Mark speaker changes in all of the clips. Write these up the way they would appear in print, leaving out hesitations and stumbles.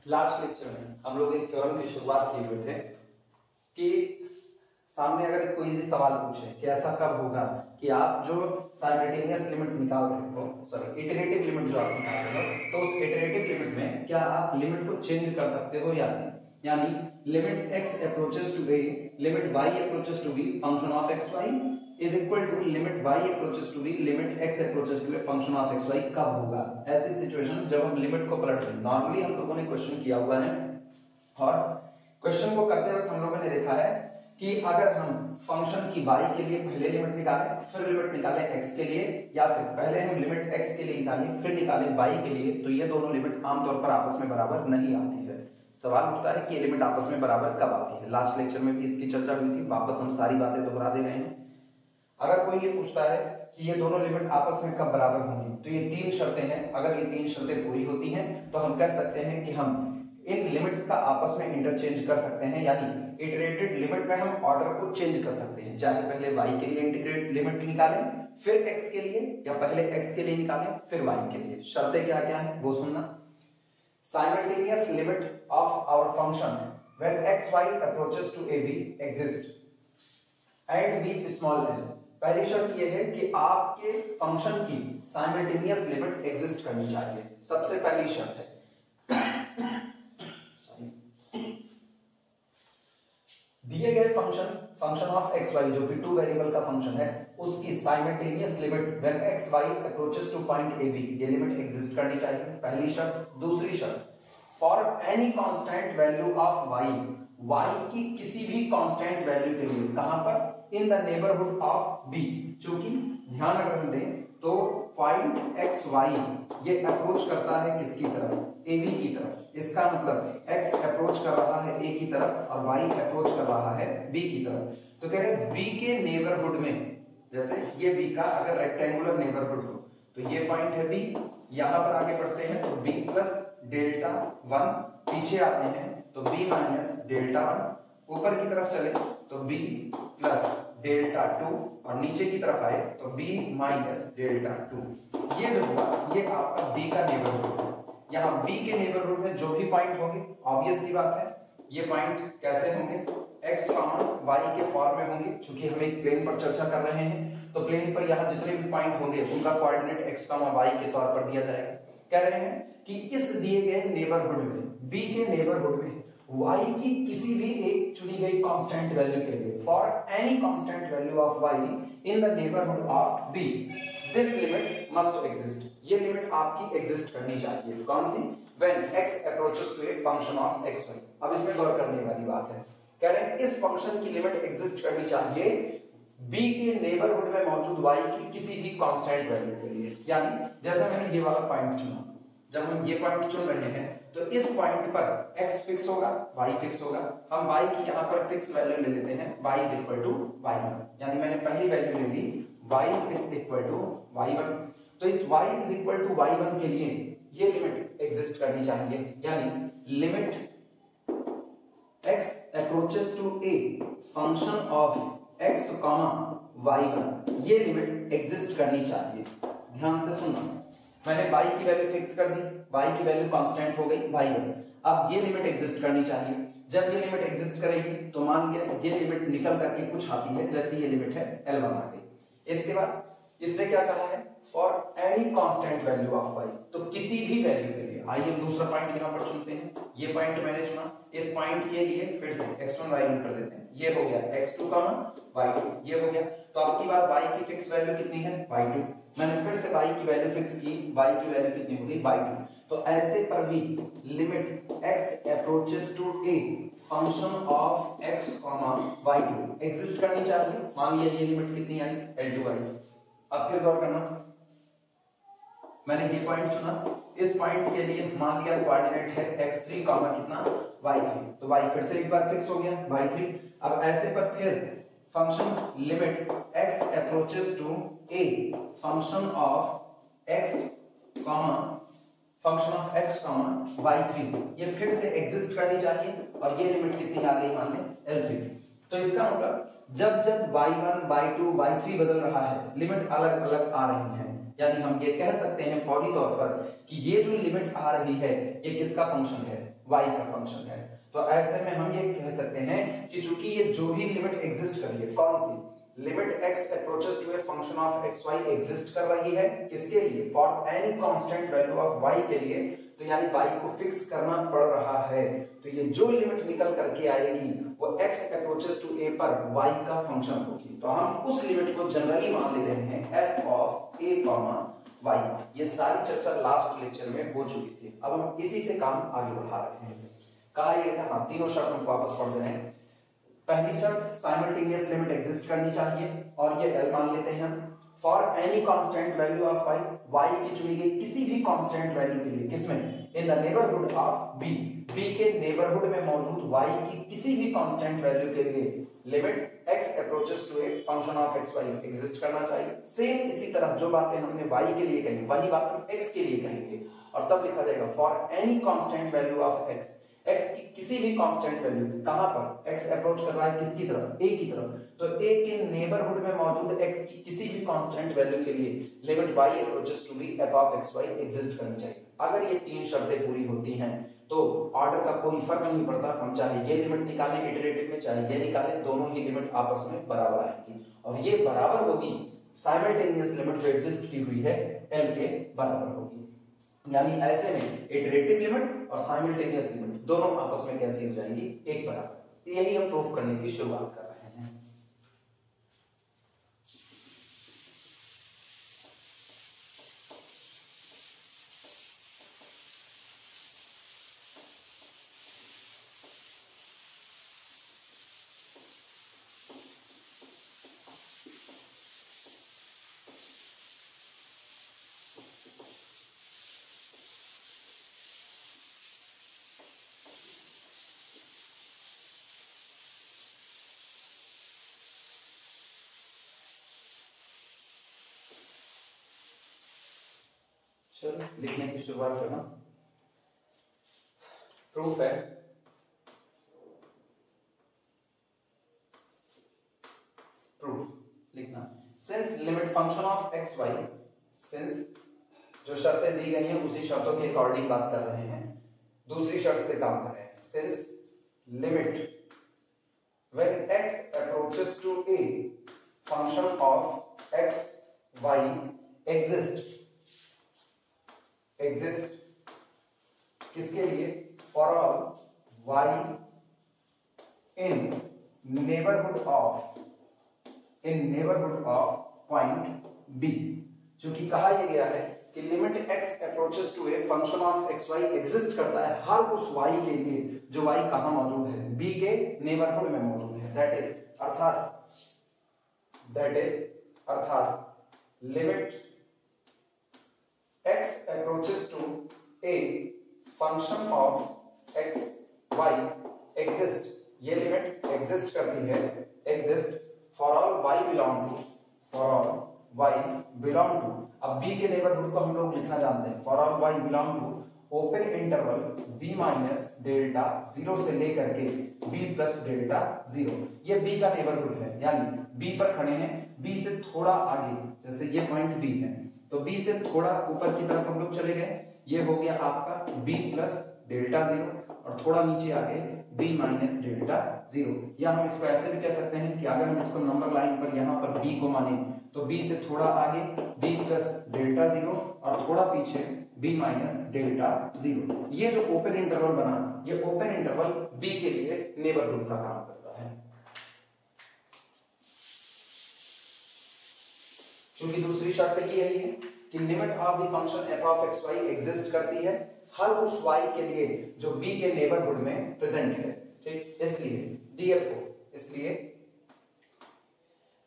Speaker 1: Last lecture में हम लोग एक थ्योरम की शुरुआत किए हुए थे कि सामने अगर कोई भी सवाल पूछे कि ऐसा कब होगा कि आप जो साइमल्टेनियस लिमिट निकाल रहे हो, सॉरी इटरेटिव लिमिट जो आप निकाल रहे हो, तो उस इटरेटिव लिमिट में क्या आप लिमिट को चेंज कर सकते हो या नहीं। यानी limit x approaches to a, limit y approaches to b function of xy is equal to limit y approaches to b limit x approaches to a function of xy कब होगा। ऐसी सिचुएशन जब हम लिमिट को पलट रहे हैं। Normally हम लोगों ने क्वेश्चन किया हुआ है और क्वेश्चन को करते वक्त हम लोगों ने देखा है कि अगर हम फंक्शन की y के लिए पहले लिमिट निकालें फिर लिमिट निकालें x के लिए, या फिर पहले हम लिमिट x के लिए निकालें फिर निकालें y के लिए, तो ये दोनों लिमिट आमतौर पर आपस में बराबर नहीं आती है। सवाल उठता है कि ये लिमिट आपस में बराबर कब आती है। लास्ट लेक्चर में भी इसकी चर्चा हुई थी, वापस हम सारी बातें दोहरा दे रहे हैं। अगर कोई ये पूछता है कि ये दोनों लिमिट आपस में कब बराबर होंगी, तो ये तीन शर्तें हैं। अगर ये तीन शर्तें पूरी होती हैं तो हम कह सकते हैं कि हम इन लिमिट्स का आपस में इंटरचेंज कर सकते हैं। यानी इटरेटेड लिमिट में हम ऑर्डर को चेंज कर सकते हैं, चाहे पहले y के लिए इंटीग्रेट लिमिट निकालें फिर x के लिए, या पहले x के लिए निकालें फिर y के लिए। शर्तें क्या क्या है वो सुनना। simultaneous limit of our function when xy approaches to ab exist and b small l। पहली शर्त यह है कि आपके फंक्शन की साइमल्टेनियस लिमिट एग्जिस्ट करनी चाहिए। सबसे पहली शर्त है दिए गए फंक्शन ऑफ एक्स वाई जो कि 2 वेरिएबल का फंक्शन है, उसकी simultaneous limit when X Y approaches to point A B, ये लिमिट एग्जिस्ट करनी चाहिए, पहली शर्त। दूसरी शर्त, for any constant value of Y, Y की किसी भी कांस्टेंट वैल्यू के लिए, कहां पर, in the neighbourhood of B. चूंकि ध्यान अगर हम दें तो पॉइंट एक्स वाई ये अप्रोच करता है किसकी तरफ, ए बी की तरफ। इसका मतलब x अप्रोच कर रहा है a की तरफ और y अप्रोच कर रहा है b की तरफ। तो कह रहे b के नेबरहुड में, जैसे ये b का अगर रेक्टेंगुलर नेबरहुड हो तो ये पॉइंट है b, यहां पर आगे बढ़ते हैं तो b प्लस डेल्टा 1, पीछे आते हैं तो b माइनस डेल्टा 1, ऊपर की तरफ चले तो b प्लस डेल्टा 2 और नीचे की तरफ आए तो b माइनस डेल्टा 2। ये जो होगा ये आपका b का नेबरहुड है। यहाँ b के नेबरहुड में जो भी पॉइंट होंगे, ऑब्वियस सी बात है ये पॉइंट कैसे होंगे, x, y के फॉर्म में होंगे। चूंकि हम एक प्लेन पर चर्चा कर रहे हैं तो प्लेन पर यहाँ जितने भी पॉइंट होंगे उनका कोऑर्डिनेट x, y के तौर पर दिया जाएगा। कह रहे हैं कि इस दिए गए नेबरहुड में, b के नेबरहुड में y की किसी भी एक चुनी गई कांस्टेंट वैल्यू के लिए, for any constant value of y in the neighbourhood of b, this limit must exist. ये लिमिट आपकी एग्जिस्ट करनी चाहिए। कौन सी, when x approaches to A function of xy। अब इसमें गौर करने वाली बात है, कह रहे हैं इस फंक्शन की लिमिट एग्जिस्ट करनी चाहिए b के नेबरहुड में मौजूद y की किसी भी कांस्टेंट वैल्यू के लिए। यानी जैसा मैंने ये वाला पॉइंट चुना, जब हम ये पॉइंट चुन रहे हैं तो इस पॉइंट पर x फिक्स होगा, y फिक्स होगा। हम y की यहाँ पर फिक्स वैल्यू ले लेते हैं, y is equal to y1। यानी मैंने पहली वैल्यू ले ली y is equal to y1। तो इस y is equal to y1 के लिए ये लिमिट एग्जिस्ट करनी चाहिए। यानी limit x approaches to a function of x, y1, ये लिमिट एग्जिस्ट करनी चाहिए। ध्यान से सुनना, मैंने y की वैल्यू फिक्स कर दी, y की वैल्यू कांस्टेंट हो गई y1। अब ये लिमिट एग्जिस्ट करनी चाहिए। जब ये लिमिट एग्जिस्ट करेगी तो मान लिया ये लिमिट निकल करके कुछ आती है, जैसे ये लिमिट है L1 आ गई। इसके बाद इसने क्या कहा है, for any constant value of y, तो किसी भी वैल्यू के लिए। आइए दूसरा पॉइंट यहां पर चुनते हैं, ये पॉइंट मैंने चुना, इस पॉइंट के लिए फिर से x1 y1 कर देते हैं। ये हो गया x2 y2, ये हो गया। तो आपकी बार y की फिक्स वैल्यू कितनी है, y2। मैंने फिर से y की वैल्यू फिक्स की, y की वैल्यू कितनी हो गई, y2। तो ऐसे पर भी limit x approaches to a function of x, y2 exist करनी चाहिए। मान लिया ये लिमिट कितनी आई, L2 आई। अब फिर गौर करना, मैंने ये पॉइंट चुना, इस पॉइंट के लिए मान लिया कोऑर्डिनेट है x3, कितना, y3। तो y फिर से एक बार फिक्स हो गया, y3। अब ऐसे पर फिर function limit x approaches to a function of x, function of x, y3, ये फिर से एग्जिस्ट करनी चाहिए। और ये लिमिट कितनी आ गई, मान लें L3। तो इसका मतलब जब जब y1, y2, y3 बदल रहा है, लिमिट अलग अलग आ रही है। यानी हम ये कह सकते हैं फौरी तौर पर कि ये जो लिमिट आ रही है ये किसका फंक्शन है, y का फंक्शन है। तो ऐसे में हम ये कह सकते हैं कि चूंकि ये जो भी लिमिट एग्जिस्ट कर रही है, कौन सी limit x approaches to A function of xy exist कर रही है, किसके लिए, for any constant value of y के लिए, तो यानी y को फिक्स करना पड़ रहा है। तो ये जो लिमिट निकल करके आएगी वो x अप्रोचेस टू a पर y का फंक्शन होगी। तो हम उस लिमिट को जनरली मान ले रहे हैं f ऑफ a y। ये सारी चर्चा लास्ट लेक्चर में हो चुकी थी, अब हम इसी से काम आगे बढ़ा रहे हैं। कहा ये था, हाँ, तीनों शर्त हम वापस पढ़ रहे हैं। पहली शर्त साइमल्टेनियस लिमिट एग्जिस्ट करनी चाहिए और ये L मान लेते हैं। For any constant value of y की चुनी गई किसी भी कांस्टेंट वैल्यू के लिए, किसमें, इन द नेबरहुड ऑफ b के नेबरहुड में मौजूद y की किसी भी कांस्टेंट वैल्यू के लिए limit x approaches to A function of xy exist करना चाहिए। सेम इसी तरह जो बातें हमने y के लिए कही वही बात हम x के लिए कहेंगे और तब लिखा जाएगा for any constant value of x की किसी भी कांस्टेंट वैल्यू, कहां पर x अप्रोच कर रहा है, किसकी तरफ, a की तरफ, तो a के नेबरहुड में मौजूद x की किसी भी कांस्टेंट वैल्यू के लिए limit y approaches to B f of xy exist करनी चाहिए। अगर ये तीन शर्तें पूरी होती हैं तो ऑर्डर का कोई फर्क नहीं पड़ता, हम चाहे ये लिमिट निकालें इटरेटिव में, चाहे ये निकालें, दोनों ही लिमिट आपस में बराबर आएंगी और ये बराबर होगी साइमल्टेनियस लिमिट जो एग्जिस्ट की हुई है L के बराबर होगी। यानी ऐसे में इटरेटिव लिमिट और साइमल्टेनियस लिमिट दोनों आपस में कैसी हो जाएंगी, एक बराबर। यही हम प्रूफ करने की शुरुआत कर रहे हैं। चलो लिखने की शुरुआत करना। प्रूफ है, प्रूफ लिखना, since limit function of x Y, since जो शर्तें दी गई हैं उसी शर्तों के अकॉर्डिंग बात कर रहे हैं, दूसरी शर्त से काम कर रहे हैं। Since limit when x approaches to a function of x y exist किसके लिए, for all y in neighbourhood of point b। चूंकि कहा यह गया है कि limit x approaches to A function of xy exist करता है हर उस y के लिए जो y कहां मौजूद है, b के नेबरहुड में मौजूद है। दैट इज अर्थात limit x approaches to a function of x y exist, ये लिमिट एग्जिस्ट करती है, exist for all y belong to, अब b के नेबरहुड को हम लोग लिखना जानते हैं, for all y belong to open interval b minus delta 0 से लेकर के b प्लस डेल्टा 0। ये b का नेबरहुड है, यानी b पर खड़े हैं, b से थोड़ा आगे, जैसे ये पॉइंट b है तो b से थोड़ा ऊपर की तरफ हम लोग चले गए, ये हो गया आपका b प्लस डेल्टा 0 और थोड़ा नीचे आगे b माइनस डेल्टा 0। या हम इसको ऐसे भी कह सकते हैं कि अगर हम इसको नंबर लाइन पर यहाँ पर b को माने तो b से थोड़ा आगे b प्लस डेल्टा 0 और थोड़ा पीछे b माइनस डेल्टा 0। ये जो ओपन इंटरवल बना, ये ओपन इंटरवल b के लिए नेबरहुड का काम करता है। चूंकि दूसरी शर्त ये है कि limit of the function f of x y exist करती है हर उस y के लिए जो b के नेबरहुड में प्रेजेंट है, ठीक, इसलिए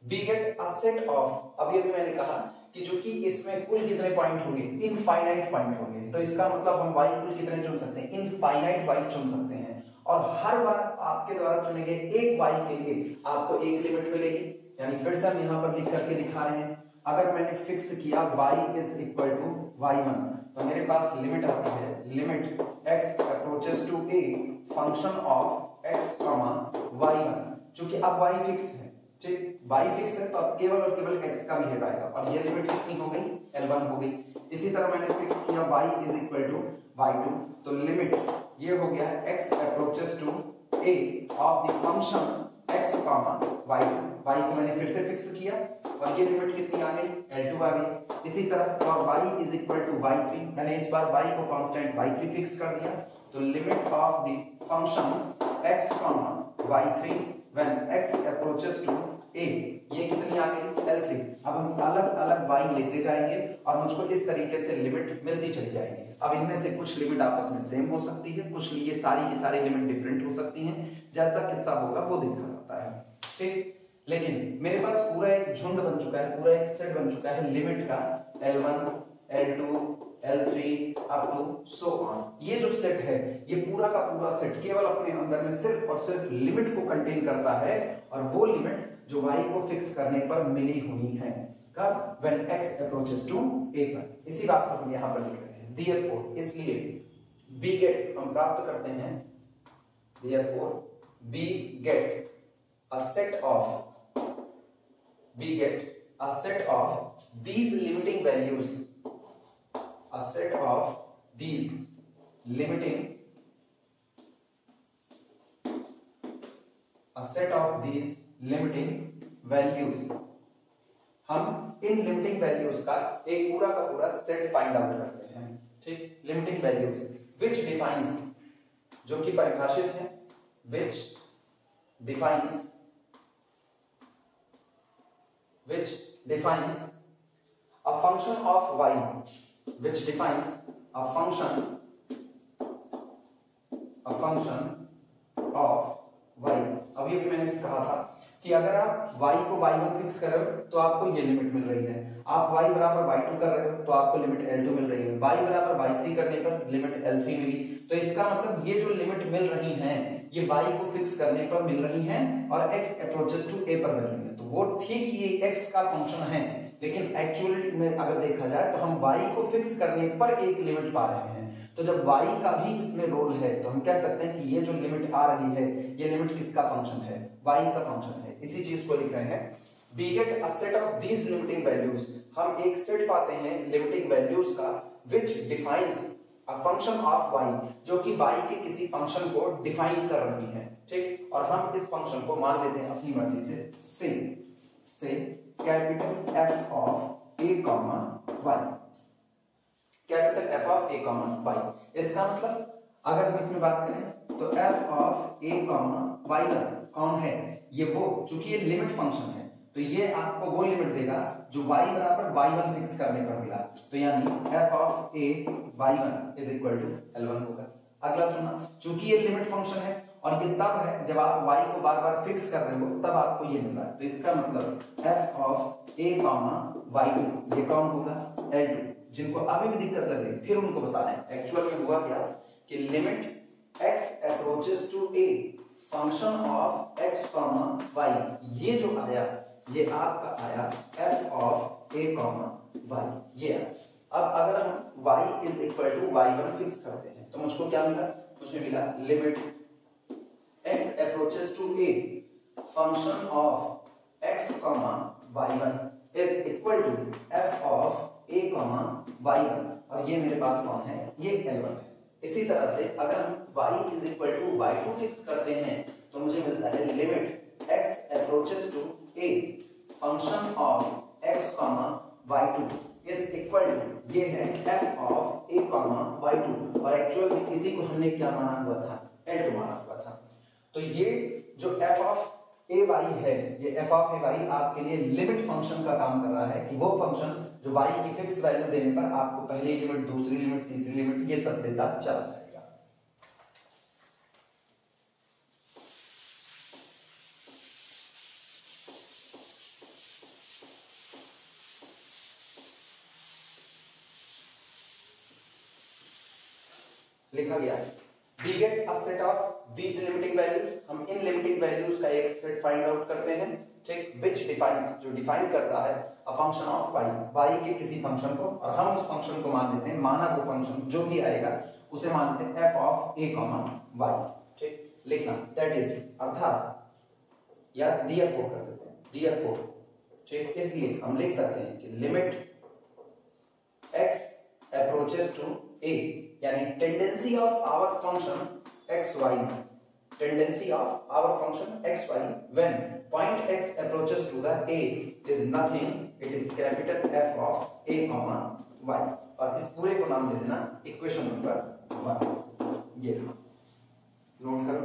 Speaker 1: b get a set of, अभी मैंने कहा कि जो कि इसमें कुल कितने पॉइंट होंगे, इनफाइनाइट पॉइंट होंगे, तो इसका मतलब हम y कुल कितने चुन सकते हैं, इनफाइनाइट y चुन सकते हैं और हर बार आपके द्वारा चुने गए एक y के लिए आपको एक लिमिट मिलेगी। यानी फिर से हम यहाँ पर लिख करके दिखा रहे हैं, अगर मैंने फिक्स किया y is equal to y1 तो मेरे पास लिमिट आती है, limit x approaches to a function of x y1, चूंकि अब y फिक्स है, ठीक, y फिक्स है तो अब केवल और केवल x का बिहेव आएगा और ये लिमिट कितनी हो गई, L1 हो गई। इसी तरह मैंने फिक्स किया y is equal to y2, तो लिमिट ये हो गया है x approaches to a of the function x comma y2, y को मैंने फिर से फिक्स किया और ये लिमिट कितनी आ गई, L2 आ गई। इसी तरह for y is equal to y3, मैंने इस बार y को कांस्टेंट y3 फिक्स कर दिया, तो limit of the function x comma y3 when x approaches to a, ये कितनी आ गई, L3। अब हम अलग अलग y लेते जाएंगे और मुझको इस तरीके से लिमिट मिलती चली जाएगी। अब इनमें से कुछ लिमिट आपस में सेम हो सकती है, कुछ ये सारी की सारी लिमिट डिफरेंट हो सकती हैं, जैसा किस्सा होगा वो देखा जाता है। ठीक, लेकिन मेरे पास पूरा एक झुंड बन चुका है, पूरा एक सेट बन चुका है लिमिट का, L1 L2 L3 up to so on. ये जो सेट है, ये पूरा का पूरा सेट केवल अपने अंदर में सिर्फ और सिर्फ लिमिट को कंटेन करता है, और वो लिमिट जो y को फिक्स करने पर मिली हुई है, कब, when x approaches to a पर। इसी बात को हम यहाँ पर लिख रहे हैं। therefore, इसलिए b get हम प्राप्त करते हैं, therefore b get a set of these limiting values, a set of these limiting values, हम इन लिमिटिंग वैल्यूज का एक पूरा का पूरा सेट फाइंड आउट करते हैं। ठीक, लिमिटिंग वैल्यूज विच डिफाइंस, जो कि परिभाषित है, which defines a function of y, which defines a function of y। अभी भी मैंने कहा था कि अगर आप y को y1 फिक्स कर रहे हो तो आपको ये लिमिट मिल रही है, आप y बराबर y2 कर रहे हो तो आपको लिमिट L2 मिल रही है, y बराबर y3 करने पर लिमिट L3 मिली। तो इसका मतलब ये जो लिमिट मिल रही हैं ये y को फिक्स करने पर मिल रही हैं और x अप्रोचेस टू a पर मिल रही है। तो वो ठीक ये x का फंक्शन है, लेकिन एक्चुअली में अगर देखा जाए तो हम y को फिक्स करने पर एक लिमिट पा रहे हैं। तो जब y का भी इसमें रोल है तो हम कह सकते हैं कि ये जो लिमिट आ रही है ये लिमिट किसका फंक्शन है, y का फंक्शन है। इसी चीज को लिख रहे हैं, we get a set of these limiting values, हम एक सेट पाते हैं लिमिटिंग वैल्यूज का, which defines a function of y, जो कि y के किसी फंक्शन को डिफाइन कर रही है। ठीक, और हम इस फंक्शन को मान लेते हैं अपनी मर्जी से capital F of a comma y, capital F of a comma y। इसका मतलब अगर हम इसमें बात करें तो F of a comma y कौन है, ये वो, चूंकि ये लिमिट फंक्शन है तो ये आपको वो लिमिट देगा जो y बराबर y1 फिक्स करने पर मिला, तो यानी f of a y1 is equal to L1 होगा। अगला सुना, चूंकि ये लिमिट फंक्शन है और ये तब है जब आप y को बार बार फिक्स कर रहे हो तब आपको ये मिल रहा है, तो इसका मतलब f ऑफ a y2 ये कौन होगा, L2। जिनको अभी भी दिक्कत लगे फिर उनको बता रहे हैं एक्चुअल में हुआ क्या कि limit x approaches to a function of x y, ये जो आया ये आपका आया f ऑफ a y, ये आया। अब अगर हम y is equal to y1 fix करते हैं तो मुझको क्या मिला, मुझे मिला limit x approaches to a function of x y1 is equal to f of a y1, और ये मेरे पास कौन है, ये L1 है। इसी तरह से अगर हम y is equal to y2 fix करते हैं तो मुझे मिलता है limit x approaches to a function of x y2 is equal to, ये है f ऑफ a y2, और एक्चुअल में इसी को हमने क्या माना हुआ था, L2 माना हुआ था। तो ये जो f ऑफ a y है, ये f ऑफ a y आपके लिए लिमिट फंक्शन का काम कर रहा है कि वो फंक्शन जो y की फिक्स वैल्यू देने पर आपको पहली लिमिट, दूसरी लिमिट, तीसरी लिमिट ये सब देता चला जाएगा। लिखा गया है we get a set of these limiting values, हम इन लिमिटिंग वैल्यूज का एक सेट फाइंड आउट करते हैं। ठीक, which defines, जो डिफाइन करता है a function of y के किसी फंक्शन को, और हम उस फंक्शन को मान लेते हैं, माना वो फंक्शन जो भी आएगा उसे मान लेते हैं f ऑफ a y। ठीक, लिखना दैट इज, अर्थात या therefore कर देते हैं, therefore ठीक, इसलिए हम लिख सकते हैं कि limit x approaches to a, यानी tendency of our function xy, tendency of our function xy when point x approaches to the a is nothing, it is capital F of a comma y, और इस पूरे को नाम दे देना equation number 1। ये note करो।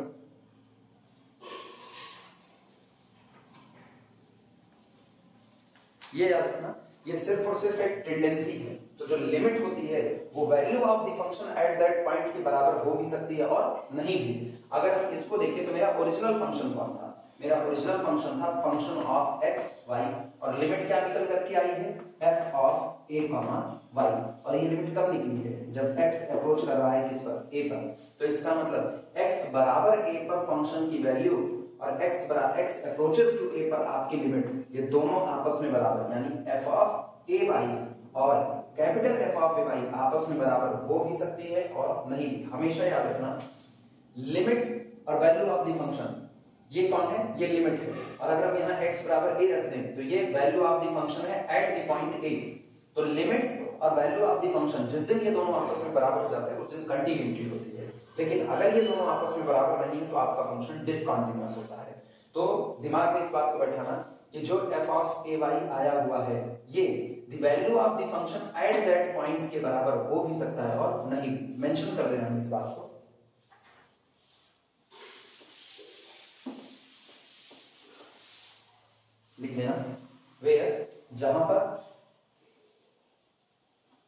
Speaker 1: ये याद रखना, ये सिर्फ और सिर्फ एक टेंडेंसी है, तो जो लिमिट होती है वो value of the function at that point के बराबर हो भी सकती है और नहीं भी। अगर हम इसको देखें तो मेरा ओरिजिनल फंक्शन कौन था? मेरा ओरिजिनल फंक्शन था फंक्शन ऑफ एक्स वाई, और लिमिट क्या निकल करके आई है? F of A comma Y, और ये लिमिट कब निकली है? जब एक्स अप्रोच कर रहा है किस पर? ए पर। तो इसका मतलब एक्स बराबर ए पर फंक्शन की वैल्यू और एक्स अप्रोचेस टू ए पर आपकी लिमिट, ये दोनों आपस में बराबर, यानी एफ ऑफ ए वाई और capital F of A Y आपस में बराबर हो भी सकती है और नहीं भी। हमेशा याद रखना, लिमिट और वैल्यू ऑफ द फंक्शन ये कौन है? ये लिमिट है, और अगर हम यहाँ x बराबर a रखते हैं तो ये वैल्यू ऑफ द फंक्शन है एट द पॉइंट a। तो लिमिट और वैल्यू ऑफ द फंक्शन जिस दिन ये दोनों आपस में बराबर हो जाते हैं उस दिन कंटिन्यूटी होती है, लेकिन अगर ये दोनों आपस में बराबर नहीं है तो आपका फंक्शन डिसकंटिन्यूअस होता है। तो दिमाग में इस बात को बैठाना कि जो f ऑफ a y आया हुआ है ये the value of the function at that point के बराबर हो भी सकता है और नहीं भी। मेंशन कर देना इस बात को। लिख देना वेयर, जहां पर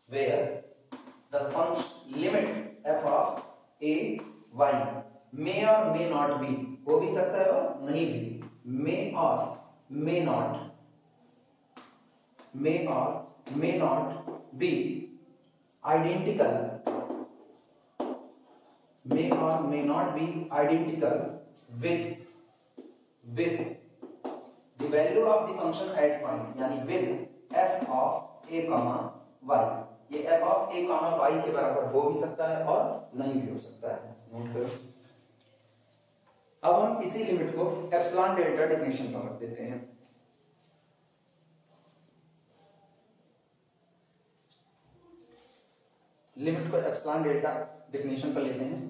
Speaker 1: where the function limit F of A Y may और मे नॉट बी, हो भी सकता है और नहीं भी, मे और मे नॉट बी आइडेंटिकल, मे और may not be identical with the value of the function at point, यानी with f of a comma y, ये f of a comma y के बराबर हो भी सकता है और नहीं भी हो सकता है। नोट करो। अब हम इसी लिमिट को एप्सिलॉन डेल्टा डेफिनेशन पर रख देते हैं। लिमिट को एप्सिलॉन डेल्टा डेफिनेशन पर लेते हैं।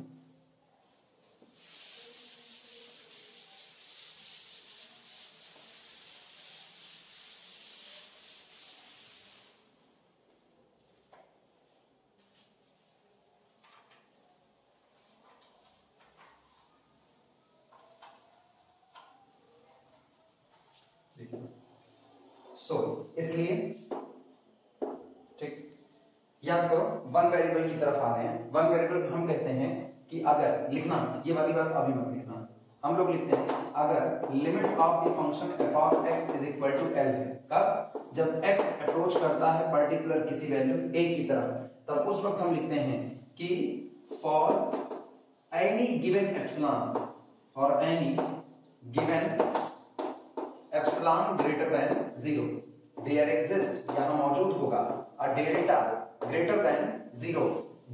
Speaker 1: इसलिए ठीक याद करो, वन वेरिएबल की तरफ आ रहे हैं। वन वेरिएबल हम कहते हैं कि अगर लिखना, ये वाली बात अभी मत लिखना, हम लोग लिखते हैं अगर limit of the function f of x is equal to l है। कब? जब x अप्रोच करता है पर्टिकुलर किसी वैल्यू a की तरफ, तब उस वक्त हम लिखते हैं कि for any given epsilon greater than 0 there exist, यहाँ मौजूद होगा a delta greater than 0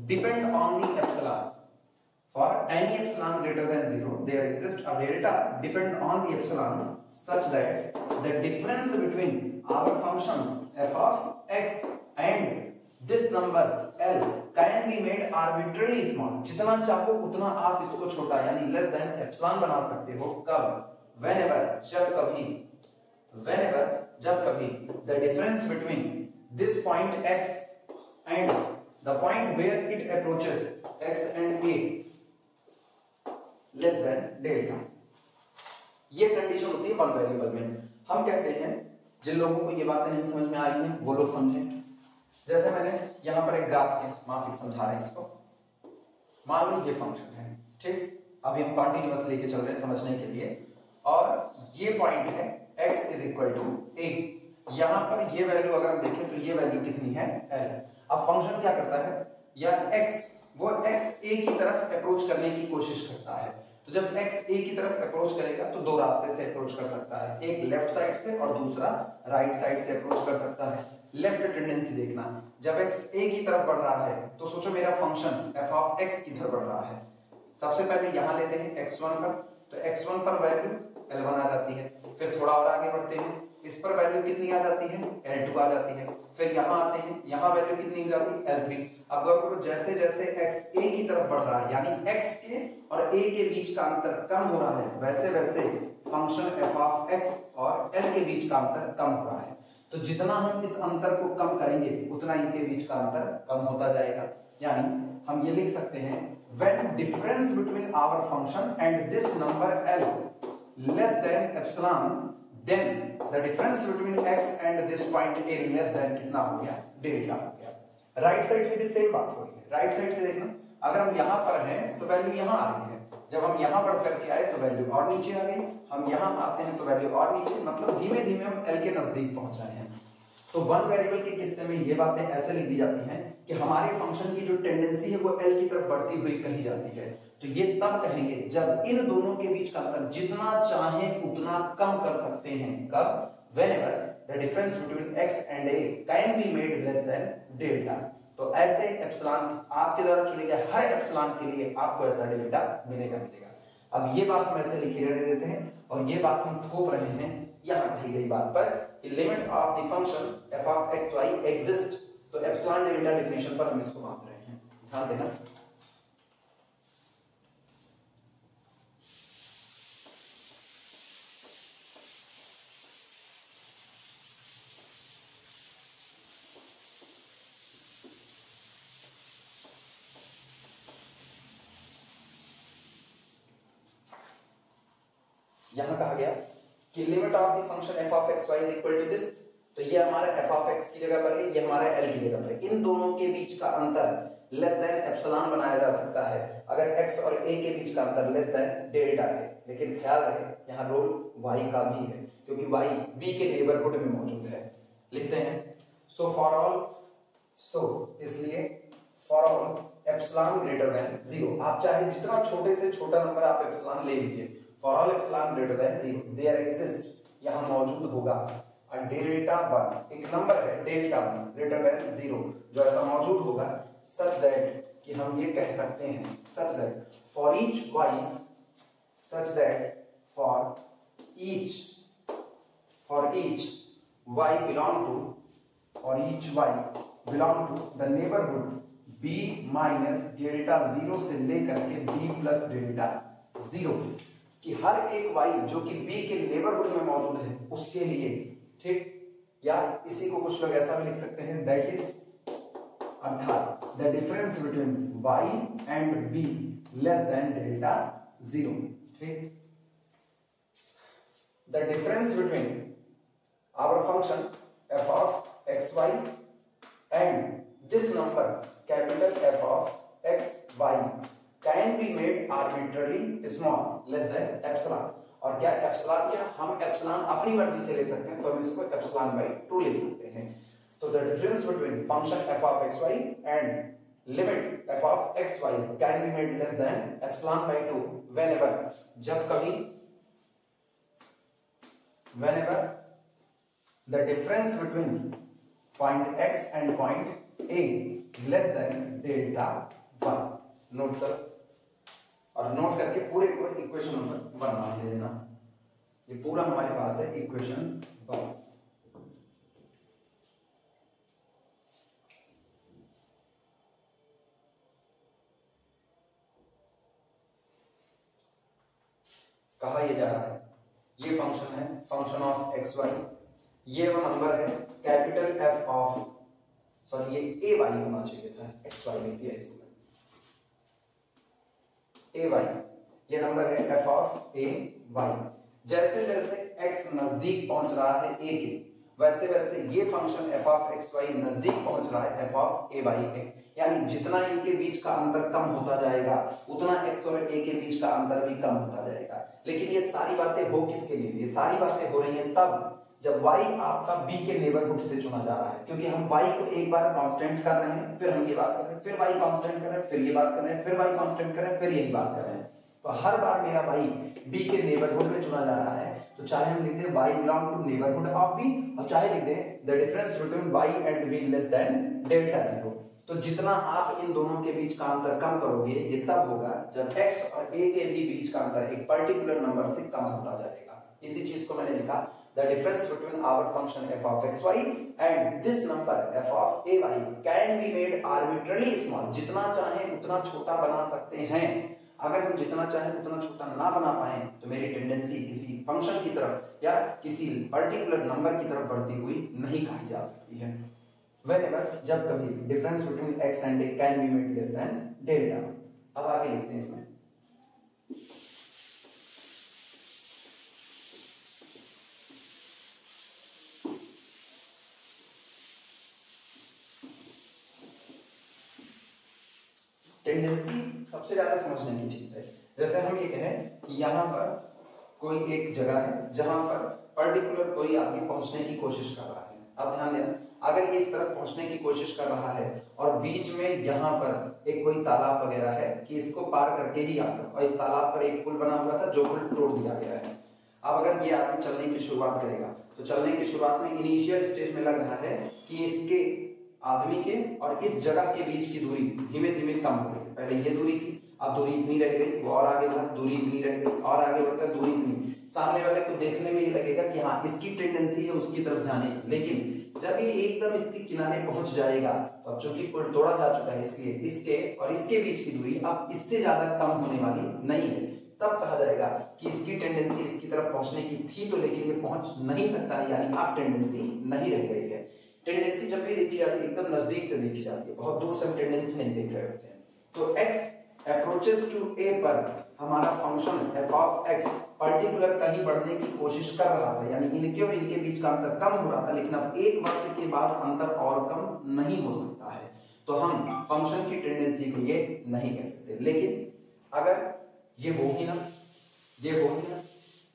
Speaker 1: depend on the epsilon. For any epsilon greater than 0, there exists a delta depend on the epsilon such that the difference between our function f of x and this number L can be made arbitrarily small. जितना चाहो उतना आप इसको छोटा यानी less than epsilon बना सकते हो। कब? Whenever, जब कभी the difference between this point x and the point where it approaches x and a less than delta, ये कंडीशन होती है वन वेरिएबल में। हम कहते हैं जिन लोगों को ये बातें नहीं समझ में आ रही हैं वो लोग समझें। जैसे मैंने यहाँ पर एक ग्राफ के माफिक समझा रहा है इसको, मान लो ये फंक्शन है, ठीक, अभी हम कॉन्टिन्यूअस लेके चल रहे हैं समझने के लिए, और ये पॉइंट है x is equal to a। यहाँ पर ये वैल्यू अगर हम देखें तो ये वैल्यू कितनी है? l। अब फंक्शन क्या करता है? या x वो x a की तरफ अप्रोच करने की कोशिश करता है। तो जब x a की तरफ अप्रोच करेगा तो दो रास्ते से अप्रोच कर सकता है, एक लेफ्ट साइड से और दूसरा राइट साइड से अप्रोच कर सकता है। लेफ्ट टेंडेंसी देखना, जब x a की तरफ बढ़ रहा है तो सोचो मेरा फंक्शन f ऑफ x किधर बढ़ रहा है। सबसे पहले यहां लेते हैं x1 पर, तो x1 पर वैल्यू l1 आ जाती है, फिर थोड़ा और आगे बढ़ते हैं, इस पर वैल्यू कितनी आ जाती है, L2 आ जाती है। फिर यहाँ आते हैं, यहाँ वैल्यू कितनी हो जाती है, L3। अब गौर करो, जैसे जैसे x a की तरफ बढ़ रहा है, यानी x के और a के बीच का अंतर कम हो रहा है, वैसे वैसे फंक्शन f ऑफ x और L के बीच का अंतर कम हो रहा है। तो जितना हम इस अंतर को कम करेंगे उतना इनके बीच का अंतर कम होता जाएगा। यानी हम ये लिख सकते हैं, when difference between our function and this number L less than epsilon, then the difference between x and this point A less than कितना हो गया, डेल्टा हो गया। राइट साइड से भी सेम बात हो रही है। राइट साइड से देखना, अगर हम यहाँ पर हैं तो वैल्यू यहाँ आ रही है, जब हम यहाँ बढ़ करके आए तो वैल्यू और नीचे आ गई, हम यहाँ आते हैं तो वैल्यू और नीचे, मतलब धीमे धीमे हम L के नजदीक पहुंच रहे हैं। तो वन वेरिएबल के किस्से में ये बातें ऐसे लिख दी जाती हैं कि हमारे फंक्शन की जो टेंडेंसी है वो L की तरफ बढ़ती हुई कही जाती है। तो ये तब कहेंगे जब इन दोनों के बीच का अंतर जितना चाहें उतना कम कर सकते हैं। कब? whenever the difference between x and a can be made less than delta। तो ऐसे एप्सिलॉन आपके द्वारा चुने गए हर एप्सिलॉन के लिए आपको ऐसा डेल्टा मिलेगा। अब ये बात हम ऐसे लिखे रहने देते हैं और ये बात हम थोप रहे हैं यहाँ कही गई बात पर कि limit of the function f of x y exist. तो एप्सिलॉन डेल्टा डेफिनेशन पर हम इसको बांध रहे हैं, ध्यान देना। यहां कहा गया कि limit of the function f of x y is equal to this. तो ये हमारा f ऑफ x की जगह पर है, ये हमारा L की जगह पर है। इन दोनों के बीच का अंतर लेस देन एप्सिलॉन बनाया जा सकता है अगर x और a के बीच का अंतर लेस देन डेल्टा है। लेकिन ख्याल रहे यहाँ रोल y का भी है क्योंकि y b के नेबरहुड में मौजूद है। लिखते हैं सो फॉर ऑल, सो इसलिए for all epsilon greater than 0। आप चाहे जितना छोटे से छोटा नंबर आप एप्सिलॉन ले लीजिए, for all epsilon greater than 0 there exist, यहाँ मौजूद होगा अ डेल्टा 1, एक नंबर है डेल्टा 1 ग्रेटर देन 0 जो ऐसा मौजूद होगा सच दैट कि हम ये कह सकते हैं such that for each y, such that for each y belong to, for each y belong to the neighborhood b minus delta 0 से लेकर के b प्लस डेल्टा 0, कि हर एक y जो कि b के नेबरहुड में मौजूद है उसके लिए, ठीक। या इसी को कुछ लोग ऐसा भी लिख सकते हैं दैट इज, अर्थात the difference between y and b less than delta 0, ठीक। The difference between our function f of xy and this number capital F of x y can be made arbitrarily small less than epsilon। और क्या epsilon, क्या हम epsilon अपनी मर्जी से ले सकते हैं तो हम इसको एप्सिलॉन बाई 2 ले सकते हैं। तो the difference between function f of xy and limit f of xy can be made less than epsilon by 2 whenever, जब कभी, whenever the difference between point x and point a less than delta 1। Note कर और note करके पूरे को equation number 1 मान लेना। ये पूरा हमारे पास है इक्वेशन 1। कहा ये जा रहा है, ये फंक्शन है फंक्शन ऑफ एक्स वाई, ये वो नंबर है कैपिटल एफ ऑफ, सॉरी ये ए वाई होना चाहिए था, एक्स वाई लिख दिया इसको, ए वाई, ये नंबर है एफ ऑफ ए वाई। जैसे जैसे एक्स नजदीक पहुंच रहा है ए के, वैसे वैसे ये function F of x Y नजदीक पहुंच रहा है एफ ऑफ ए वाई के। यानी जितना इनके बीच का अंतर कम होता जाएगा उतना एक्स और ए के बीच का अंतर भी कम होता जाएगा। लेकिन ये सारी बातें हो किसके लिए? ये सारी बातें हो रही हैं तब जब y आपका b के नेबरहुड से चुना जा रहा है, क्योंकि हम y को एक बार कांस्टेंट कर रहे हैं, फिर हम ये बात कर रहे हैं, फिर y कांस्टेंट कर रहे हैं, फिर ये बात कर रहे हैं, फिर y कांस्टेंट कर रहे हैं, फिर यही बात कर रहे हैं। तो हर बार मेरा y b के नेबरहुड में चुना जा रहा है, तो चाहे हम लिख दें y belong to neighbourhood of b और चाहे लिख दें the difference between y and b less than delta 0। तो जितना आप इन दोनों के बीच का अंतर कम करोगे ये तब होगा जब x और a के भी बीच का अंतर एक पर्टिकुलर नंबर से कम होता जाएगा। इसी चीज को मैंने लिखा, the difference between our function f of xy and this number f of ay can be made arbitrarily small. जितना चाहे उतना छोटा बना सकते हैं। अगर हम जितना चाहे उतना छोटा ना बना पाए तो मेरी टेंडेंसी किसी फंक्शन की तरफ या किसी पर्टिकुलर नंबर की तरफ बढ़ती हुई नहीं कही जा सकती है। Whenever, जब कभी difference between x and a can be made less than delta. अब आगे लिखते हैं इसमें, टेंडेंसी सबसे ज्यादा समझने की चीज है। जैसे हम ये कहें कि यहाँ पर कोई एक जगह है जहां पर पर्टिकुलर कोई आदमी पहुंचने की कोशिश कर रहा है। अब ध्यान देना, अगर ये इस तरफ पहुंचने की कोशिश कर रहा है और बीच में यहाँ पर एक कोई तालाब वगैरह है कि इसको पार करके ही आता, और इस तालाब पर एक पुल बना हुआ था जो पुल तोड़ दिया गया है। अब अगर ये आदमी चलने की शुरुआत करेगा तो चलने की शुरुआत में इनिशियल स्टेज में लग रहा है कि इसके आदमी के और इस जगह के बीच की दूरी धीमे धीमे कम हो रही है। पहले ये दूरी थी, अब दूरी इतनी रह गई, वो और आगे बढ़ा, दूरी इतनी रह गई, और आगे बढ़कर दूरी इतनी। सामने वाले को देखने में ये लगेगा कि हाँ इसकी टेंडेंसी है उसकी तरफ जाने की, लेकिन जब ये एकदम इसके किनारे पहुंच जाएगा तो अब चूंकि पुल तोड़ा जा चुका है, इसलिए इसके और इसके बीच की दूरी अब इससे ज्यादा कम होने वाली नहीं है। तब कहा जाएगा कि इसकी टेंडेंसी इसकी तरफ पहुंचने की थी तो लेकिन ये पहुंच नहीं सकता है, यानी अब टेंडेंसी नहीं रह गई है। टेंडेंसी जब भी देखी जाती है एकदम नजदीक से देखी जाती है, बहुत दूर से हम टेंडेंसी नहीं देख रहे होते हैं। तो x अप्रोचेस टू a पर हमारा function f of x particular कहीं बढ़ने की कोशिश कर रहा था, यानी इनके और इनके बीच का अंतर कम हो रहा था, लेकिन अब एक वक्त के बाद अंतर और कम नहीं हो सकता है, तो हम फंक्शन की टेंडेंसी को ये नहीं कह सकते। लेकिन अगर ये हो ही ना, ये हो ही ना,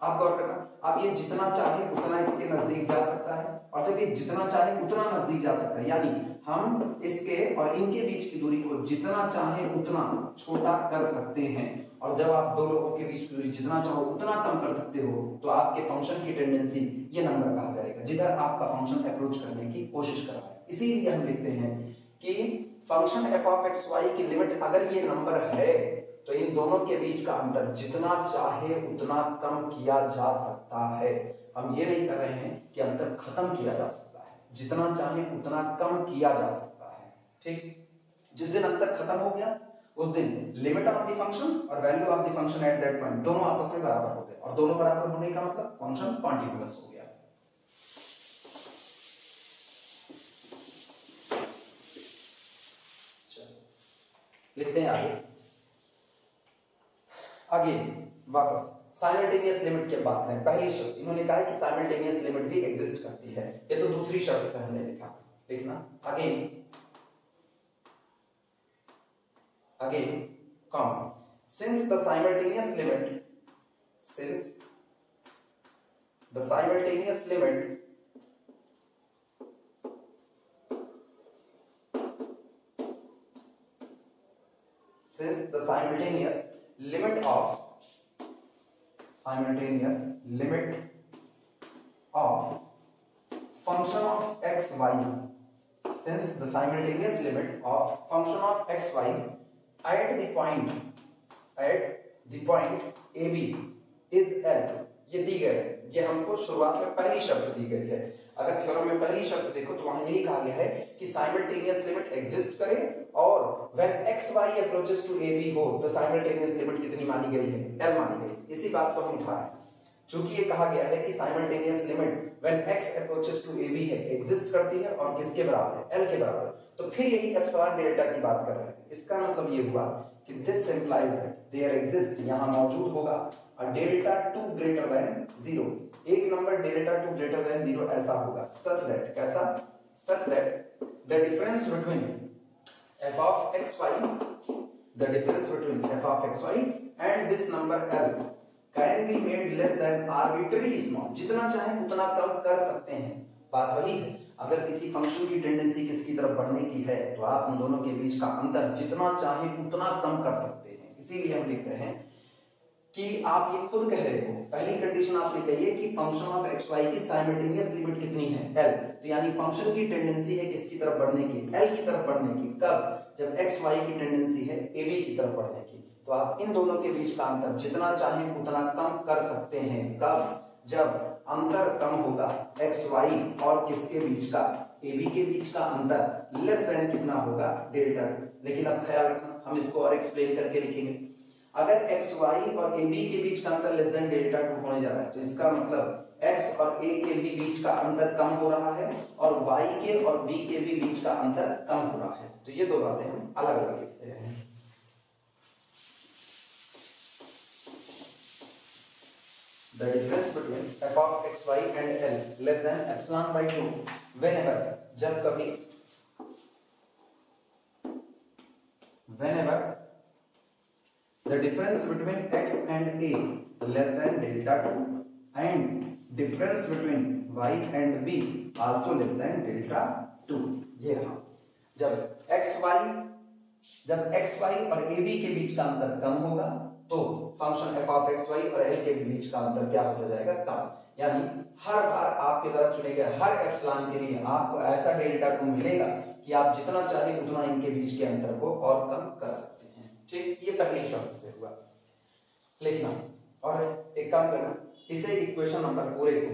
Speaker 1: आप गौर करना, अब ये जितना चाहे उतना इसके नजदीक जा सकता है, और जब ये जितना चाहे उतना नजदीक जा सकता है, यानी हम इसके और इनके बीच की दूरी को जितना चाहे उतना छोटा कर सकते हैं। और जब आप दो लोगों के बीच की दूरी जितना चाहो उतना कम कर सकते हो तो आपके फंक्शन की टेंडेंसी ये नंबर कहा जाएगा जिधर आपका फंक्शन अप्रोच करने की कोशिश कर रहा है। इसीलिए हम लिखते हैं कि function f of x y की लिमिट अगर ये नंबर है तो इन दोनों के बीच का अंतर जितना चाहे उतना कम किया जा सकता है। हम ये नहीं कर रहे हैं कि अंतर खत्म किया जा सकता है, जितना चाहे उतना कम किया जा सकता है। ठीक, जिस दिन अंतर खत्म हो गया उस दिन लिमिट ऑफ द फंक्शन और value of the function at that point दोनों आपस में बराबर हो गए, और दोनों बराबर होने का मतलब फंक्शन कॉन्टिन्यूअस हो गया। लिखते हैं आगे वापस साइमल्टेनियस लिमिट की बात करें। पहली शर्त इन्होंने कहा कि साइमल्टेनियस लिमिट भी एग्जिस्ट करती है, ये तो दूसरी शर्त से हमने लिखा। लिखना again comma, since the simultaneous limit since the simultaneous limit of function of x y, since the simultaneous limit of function of x y at the point AB is L, ये दी गई है, ये हमको शुरुआत में पहली शर्त दी गई है। अगर थ्योरम में पहली शर्त देखो तो वहां यही कहा गया है कि साइमल्टेनियस लिमिट एग्जिस्ट करे और when X Y approaches to A B हो तो साइमल्टेनियस लिमिट कितनी मानी गई है, L मानी गई। इसी बात को हम उठा रहे हैं, चूंकि ये कहा गया है कि simultaneous limit when x approaches to ab है, एग्जिस्ट करती है और किसके बराबर है, L के बराबर, तो फिर यही एप्सिलॉन डेल्टा की बात कर रहे हैं। इसका मतलब ये हुआ कि this implies that there exist, यहां मौजूद होगा अ डेल्टा 2 ग्रेटर देन 0, एक नंबर डेल्टा 2 ग्रेटर देन 0 ऐसा होगा, सच दैट कैसा, such that the difference between f of xy, the difference between f of xy and this number L can be made less than arbitrarily small, जितना चाहे उतना कम कर सकते हैं। बात वही है, अगर किसी फंक्शन की टेंडेंसी किसकी तरफ बढ़ने की है तो आप उन दोनों के बीच का अंतर जितना चाहे उतना कम कर सकते हैं। इसीलिए हम लिख रहे हैं कि आप ये खुद कह रहे हो, पहली कंडीशन आपने कही है कि फंक्शन ऑफ एक्स वाई की साइमल्टेनियस लिमिट कितनी है, L, तो यानी फंक्शन की टेंडेंसी है किसकी तरफ बढ़ने की, L की तरफ बढ़ने की। कब, जब एक्स वाई की टेंडेंसी है AB की तरफ बढ़ने की। तो आप इन दोनों के बीच का अंतर जितना चाहे उतना कम कर सकते हैं। कब, जब अंतर कम होगा एक्स वाई और किसके बीच का, ए बी के बीच का अंतर लेस देन कितना होगा, डेल्टा टू। लेकिन अब ख्याल रखना, हम इसको और एक्सप्लेन करके लिखेंगे। अगर एक्स वाई और ए बी के बीच का अंतर लेस देन डेल्टा टू होने जा रहा है तो इसका मतलब एक्स और ए के भी बीच का अंतर कम हो रहा है और वाई के और बी के भी बीच का अंतर कम हो रहा है। तो ये दो बातें हम अलग अलग लिखते हैं। The difference between f of x, y and L less than epsilon by 2 whenever, जब कभी, whenever the difference between x and a less than delta 2 and difference between y and b also less than delta 2। ये रहा, जब x y और a b के बीच का अंतर कम होगा तो function f of x y और l के बीच का अंतर क्या होता जाएगा, कम। यानी हर बार आपके द्वारा चुने गए हर एप्सिलॉन के लिए आपको ऐसा डेल्टा 2 मिलेगा कि आप जितना चाहे उतना इनके बीच के अंतर को और कम कर सकते हैं। ठीक, ये पहली शर्त से हुआ लिखना। और एक काम करना, इसे इक्वेशन नंबर पूरे को,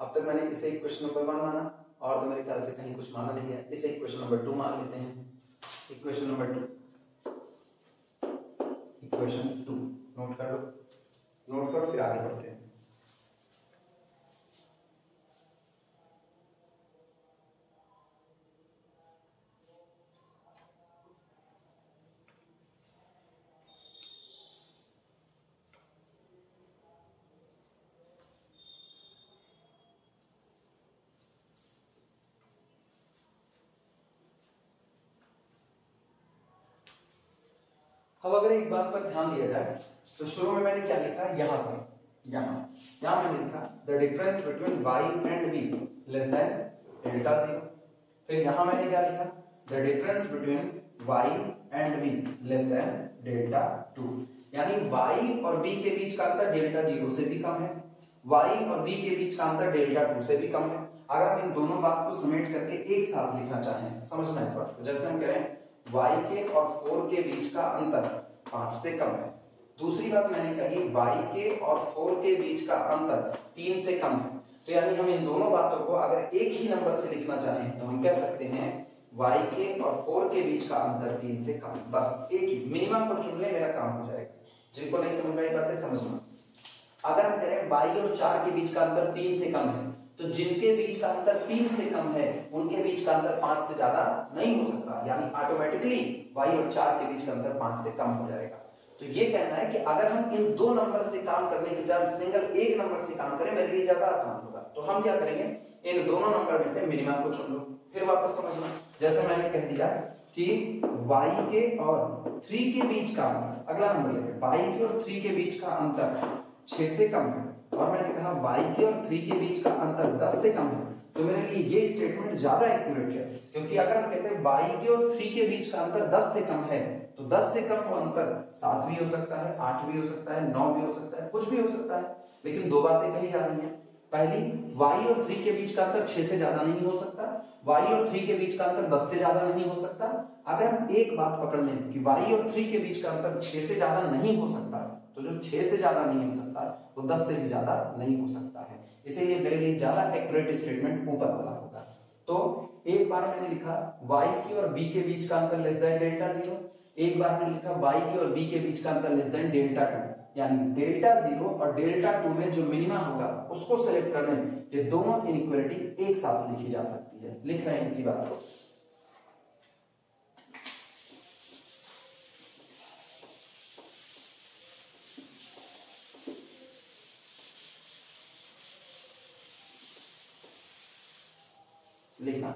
Speaker 1: अब तक मैंने इसे इक्वेशन नंबर 1 माना और तो मेरे ख्याल से कहीं कुछ माना नहीं है, इसे इक्वेशन नंबर 2 मान लेते हैं। इक्वेशन नंबर 2, इक्वेशन 2 नोट कर लो, नोट करो फिर आगे बढ़ते हैं। अब अगर एक बात पर ध्यान दिया जाए तो शुरू में मैंने क्या लिखा, यहाँ पर यहाँ मैंने लिखा the difference between y and b less than delta 0। फिर यहाँ मैंने क्या लिखा, the difference between y and b less than delta 2। यानी y और b के बीच का अंतर डेल्टा 0 से भी कम है, y और b के बीच का अंतर डेल्टा 2 से भी कम है। अगर हम इन दोनों बात को समेट करके एक साथ लिखना चाहें, समझना इस बात को, जैसे हम कह रहे हैं y के और 4 के बीच का अंतर 5 से कम है। दूसरी बात मैंने कही y के और 4 के बीच का अंतर 3 से कम है। तो यानी हम इन दोनों बातों को अगर एक ही नंबर से लिखना चाहें तो हम कह सकते हैं y के और 4 के बीच का अंतर 3 से कम। बस एक ही मिनिमम को चुन ले, मेरा काम हो जाएगा। जिनको नहीं समझ में आई बातें समझना। अगर हम कह रहे हैं y और 4 के बीच का अंतर 3 से कम है तो जिनके बीच का अंतर 3 से कम है उनके बीच का अंतर 5 से ज्यादा नहीं हो सकता, यानी ऑटोमेटिकली y और 4 के बीच का अंतर 5 से कम हो जाएगा। तो ये कहना है कि अगर हम इन दो नंबर से काम करने के बजाय सिंगल एक नंबर से काम करें मेरे लिए ज्यादा आसान होगा। तो हम क्या करेंगे, इन दोनों नंबर में से मिनिमम को चुन लो। फिर वापस समझना, जैसे मैंने कह दिया कि y के और 3 के बीच का अंतर, अगला नंबर लेंगे, y के और 3 के बीच का अंतर 6 से कम है और मैंने कहा y के और 3 के बीच का अंतर 10 से कम है। तो मेरे लिए ये स्टेटमेंट ज्यादा एक्यूरेट है, क्योंकि अगर हम कहते हैं y के और 3 के बीच का अंतर 10 से कम है तो 10 से कम वो अंतर 7 भी हो सकता है, 8 भी हो सकता है, 9 भी हो सकता है, कुछ भी हो सकता है। लेकिन दो बातें कही जा रही हैं, पहली y और 3 के बीच का अंतर 6 से ज्यादा नहीं हो सकता, y और 3 के बीच का अंतर 10 से ज्यादा नहीं हो सकता। अगर हम एक बात पकड़ लें कि y और 3 के बीच का अंतर 6 से ज्यादा नहीं हो सकता, तो जो 6 से ज्यादा नहीं हो सकता वो 10 से भी ज्यादा नहीं हो सकता है। इसीलिए मेरे लिए ज्यादा एक्यूरेट स्टेटमेंट ऊपर वाला होगा। तो एक बार मैंने लिखा y की और b के बीच का अंतर लेस देन डेल्टा 0, एक बार मैंने लिखा y की और b के बीच का अंतर लेस देन डेल्टा 2। यानी डेल्टा 0 और डेल्टा 2 में जो मिनिमा होगा उसको सेलेक्ट करने ये दोनों इनइक्वालिटी एक साथ लिखी जा सकती है। लिख रहे हैं इसी बात को। लिखना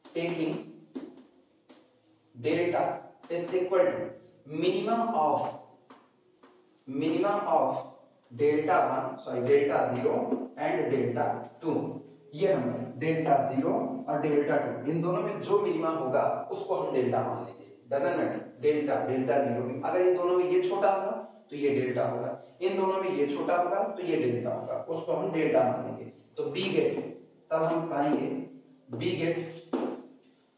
Speaker 1: taking delta is equal to minimum of delta 0 and delta 2। ये नंबर डेल्टा 0 और डेल्टा 2 इन दोनों में जो मिनिमा होगा उसको हम डेल्टा मान लेंगे। डजंट मैटर, डेल्टा 0 भी, अगर इन दोनों में ये छोटा होगा तो ये डेल्टा होगा, इन दोनों में ये छोटा होगा तो ये डेल्टा होगा, उसको हम डेल्टा मान लेंगे। तो बी गेट, तब हम पाएंगे B get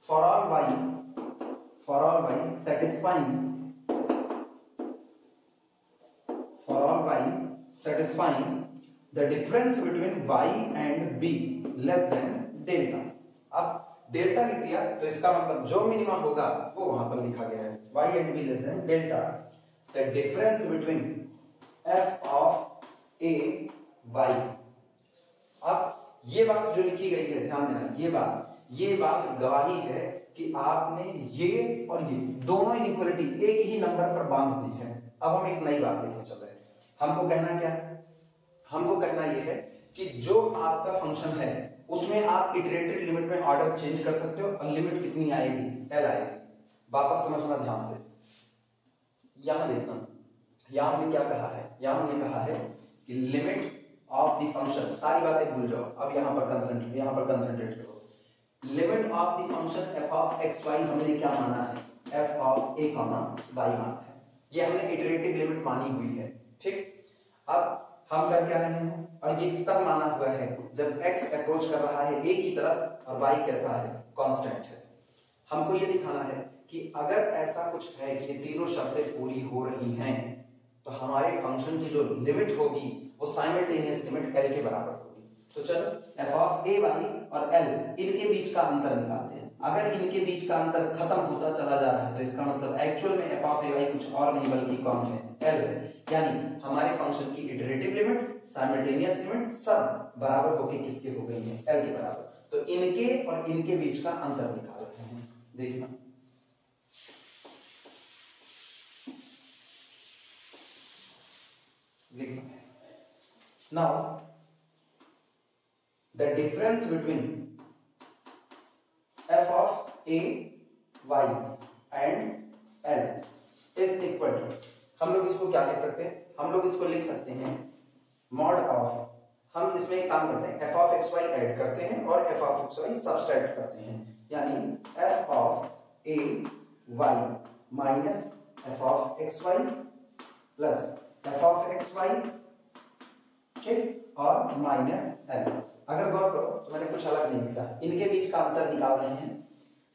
Speaker 1: for all y satisfying satisfying the difference between y and b less than delta. अब डेल्टा लिख दिया तो इसका मतलब जो मिनिमम होगा वो वहां पर लिखा गया है, y and b less than delta. The difference between f of a y। अब ये बात जो लिखी गई है ध्यान देना, ये बात गवाही है कि आपने ये और ये दोनों इनइक्वालिटी एक ही नंबर पर बांध दी है। अब हम एक नई बात लेके चल रहे हैं। हमको कहना क्या है? हमको कहना ये है कि जो आपका फंक्शन है उसमें आप इटरेटेड लिमिट में ऑर्डर चेंज कर सकते हो और लिमिट कितनी आएगी? एल आएगी। वापस समझना ध्यान से, यहां देखना, यहां हमने क्या कहा है? यहां हमने कहा है कि लिमिट ऑफ द फंक्शन, सारी बातें भूल जाओ, अब यहां पर कंसंट्रेट करो। Limit of the function f of x y हमने क्या माना है? f ऑफ a, y माना है। ये हमने इटरेटिव लिमिट मानी हुई है, ठीक। अब हम कर क्या रहे हैं, और ये तब माना हुआ है जब x अप्रोच कर रहा है a की तरफ और y कैसा है? कांस्टेंट है। हमको ये दिखाना है कि अगर ऐसा कुछ है कि ये तीनों शर्तें पूरी हो रही हैं तो हमारे फंक्शन की जो लिमिट होगी वो साइमल्टेनियस लिमिट l के बराबर होगी। तो चलो f ऑफ a y और l इनके बीच का अंतर निकालते हैं। अगर इनके बीच का अंतर खत्म होता चला जा रहा है तो इसका मतलब एक्चुअल में f ऑफ a y कुछ और नहीं बल्कि कौन है? l है। यानी हमारे फंक्शन की इटरेटिव लिमिट, साइमल्टेनियस लिमिट सब बराबर होके किसके हो गई है? l के बराबर। तो इनके और इनके बीच का अंतर निकाल रहे हैं, देखना। Now the difference between f of a y and l is equal to, हम लोग इसको क्या लिख सकते हैं? हम लोग इसको लिख सकते हैं मॉड ऑफ, हम इसमें एक काम करते हैं, f of x y add करते हैं और f of x y subtract करते हैं, यानी f of a y minus f of x y plus f of x y, ठीक, और माइनस l। अगर गौर करो तो मैंने कुछ अलग नहीं लिखा, इनके बीच का अंतर निकाल रहे हैं,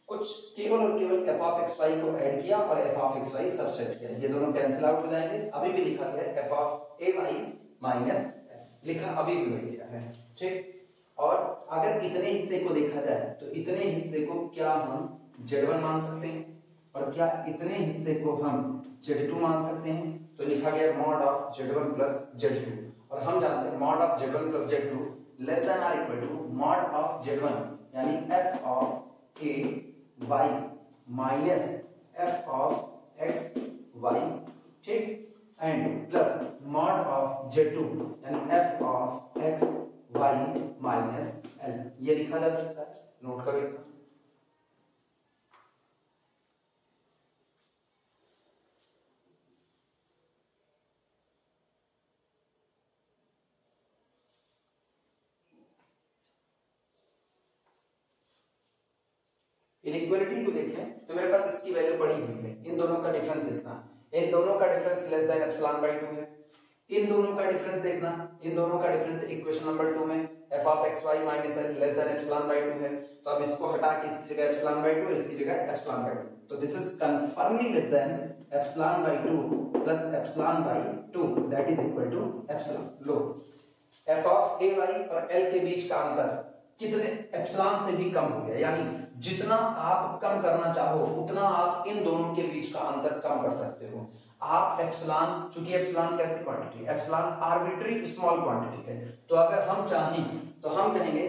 Speaker 1: कुछ केवल और केवल f ऑफ एक्स वाई को ऐड किया और f of x y subtract किया, ये दोनों कैंसिल आउट हो जाएंगे। अभी भी लिखा गया f of a y minus लिखा अभी भी वही गया है, ठीक। और अगर इतने हिस्से को देखा जाए तो इतने हिस्से को क्या हम z1 मान सकते हैं और क्या इतने हिस्से को हम z2 मान सकते हैं? तो लिखा गया mod of z1 plus z2, और हम जानते हैं mod of z1 plus z2 less than or equal to mod of z1 यानी f of a y minus f of x y, ठीक, and plus mod of z2 यानी f of x y minus l। ये लिखा जा सकता है, note करो एक। इनइक्वालिटी को देखें तो मेरे पास इसकी वैल्यू पड़ी हुई है, इन दोनों का डिफरेंस देखना, इन दोनों का difference less than epsilon by 2 है। इन दोनों का डिफरेंस देखना, इन दोनों का डिफरेंस इक्वेशन नंबर 2 में f of x y minus l less than epsilon by 2 है। तो अब इसको हटा के इसकी जगह एप्सिलॉन बाय 2, इसकी जगह एप्सिलॉन बाय 2, तो this is confirmly less than epsilon by 2 plus epsilon by 2 that is equal to epsilon. लो f ऑफ a y और l के बीच का अंतर कितने एप्सिलॉन से भी कम हो गया, यानी जितना आप कम करना चाहो उतना आप इन दोनों के बीच का अंतर कम कर सकते हो। आप एप्सिलॉन, चूंकि एप्सिलॉन कैसी क्वांटिटी है? एप्सिलॉन आर्बिट्री स्मॉल क्वांटिटी है, तो अगर हम चाहें तो हम कहेंगे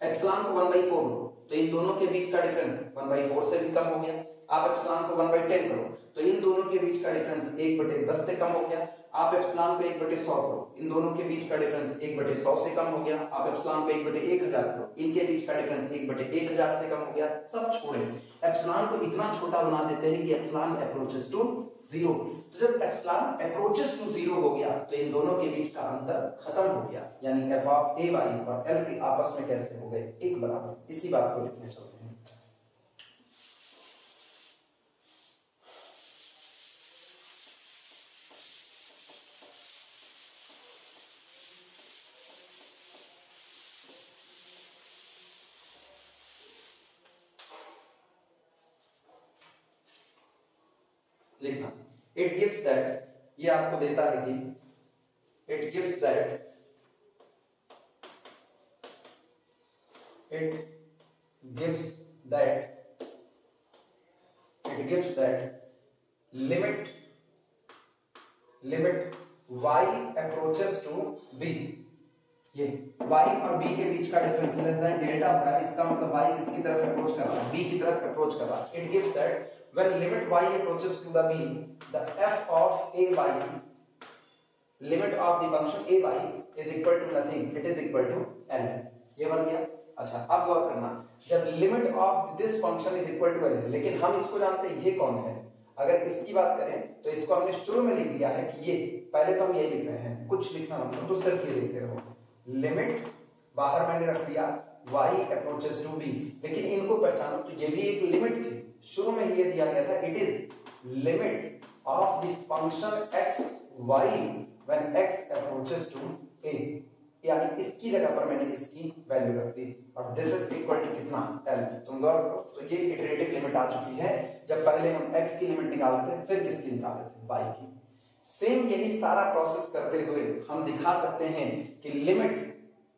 Speaker 1: एप्सिलॉन को 1/4 लो, तो इन दोनों के बीच का डिफरेंस 1/4 से भी कम हो गया। आप एप्सिलॉन को 1/10 करो तो इन दोनों के बीच का डिफरेंस 1/10 से कम हो गया। आप एप्सिलॉन को 1/100 करो, इन दोनों के बीच का डिफरेंस 1/100 से कम हो गया। आप एप्सिलॉन को 1/1000 करो, इनके बीच का डिफरेंस 1/1000 से कम हो गया। सब छोड़े, एप्सिलॉन को इतना छोटा बना देते हैं कि एप्सिलॉन अप्रोचेस टू 0। तो जब एप्सिलॉन अप्रोचेस टू 0 हो गया तो इन दोनों के बीच का अंतर खत्म हो गया, यानी f ऑफ a y और l के आपस में कैसे हो गए? एक बराबर। इसी बात को लिखने चलते हैं। लिखना, इट गिव्स दैट, ये आपको देता है कि it gives that limit y approaches to b, ये y और b के बीच का डिफरेंस लेस देन डेल्टा होगा, इसका मतलब y किसकी तरफ अप्रोच कर रहा है, b की तरफ अप्रोच कर रहा है। It gives that when limit y approaches to the b, the f of a y, limit of the function a y is equal to nothing, it is equal to l। ये बन गया। अच्छा अब गौर करना, जब limit of this function is equal to l, लेकिन हम इसको जानते हैं ये कौन है। अगर इसकी बात करें तो इसको हमने शुरू में लिख दिया है कि ये, पहले तो हम ये लिख रहे हैं, कुछ लिखना मतलब तो सिर्फ ये लिखते रहो, लिमिट बाहर मैंने रख दिया y अप्रोचेस टू b, लेकिन इनको पहचानो तो ये भी एक लिमिट थी, शुरू में ये दिया गया था, it is limit of the function x y when x approaches to a, यानी इसकी जगह पर मैंने इसकी वैल्यू रख दी और दिस इज इक्वल टू कितना l। तुम गौर करो तो ये इटरेटिव लिमिट आ चुकी है, जब पहले हम x की लिमिट निकाल रहे थे फिर किसकी निकाल रहे थे, y की। सेम यही सारा प्रोसेस करते हुए हम दिखा सकते हैं कि limit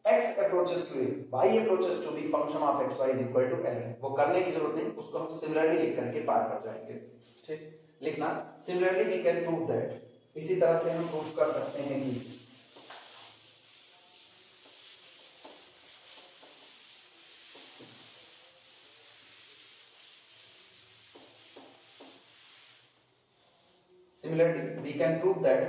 Speaker 1: x approaches to a, y approaches to b, function of xy is equal to l। वो करने की जरूरत नहीं, उसको हम सिमिलरली लिख करके पार कर जाएंगे। ठीक, लिखना similarly we can prove that, इसी तरह से हम प्रूव कर सकते हैं कि similarly we can prove that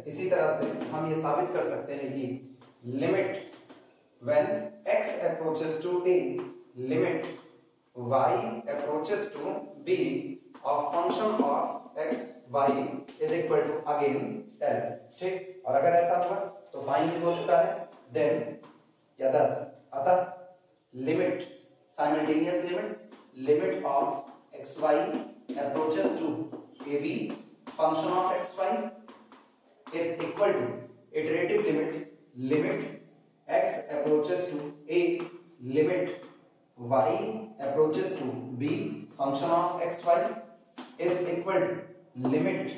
Speaker 1: इसी तरह से हम ये साबित कर सकते हैं कि limit when x approaches to a, limit y approaches to b of function of x y is equal to again l। ठीक, और अगर ऐसा हुआ तो फाइनली हो चुका है, देन या thus अतः limit simultaneous limit of xy approaches to ab function of xy is equal to iterative limit x approaches to a, limit y approaches to b function of xy is equal to limit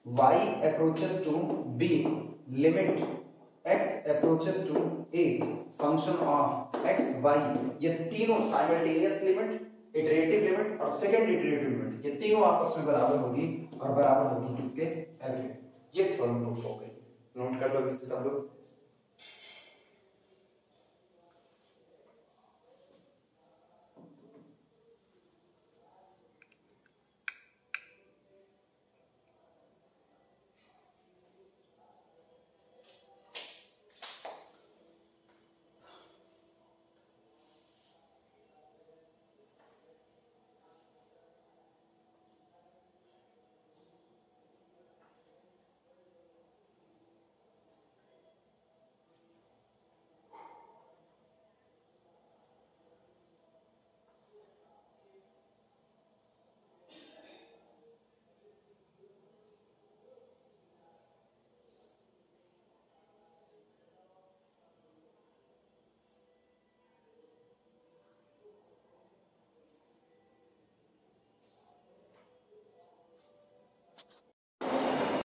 Speaker 1: y approaches to b, limit x approaches to a function of xy। ये तीनों simultaneous limit, iterative limit और second iterative limit, ये तीनों आपस में बराबर होगी और बराबर होगी किसके, l के। ये थ्योरम प्रूफ हो गई, नोट कर लो इसे सब लोग।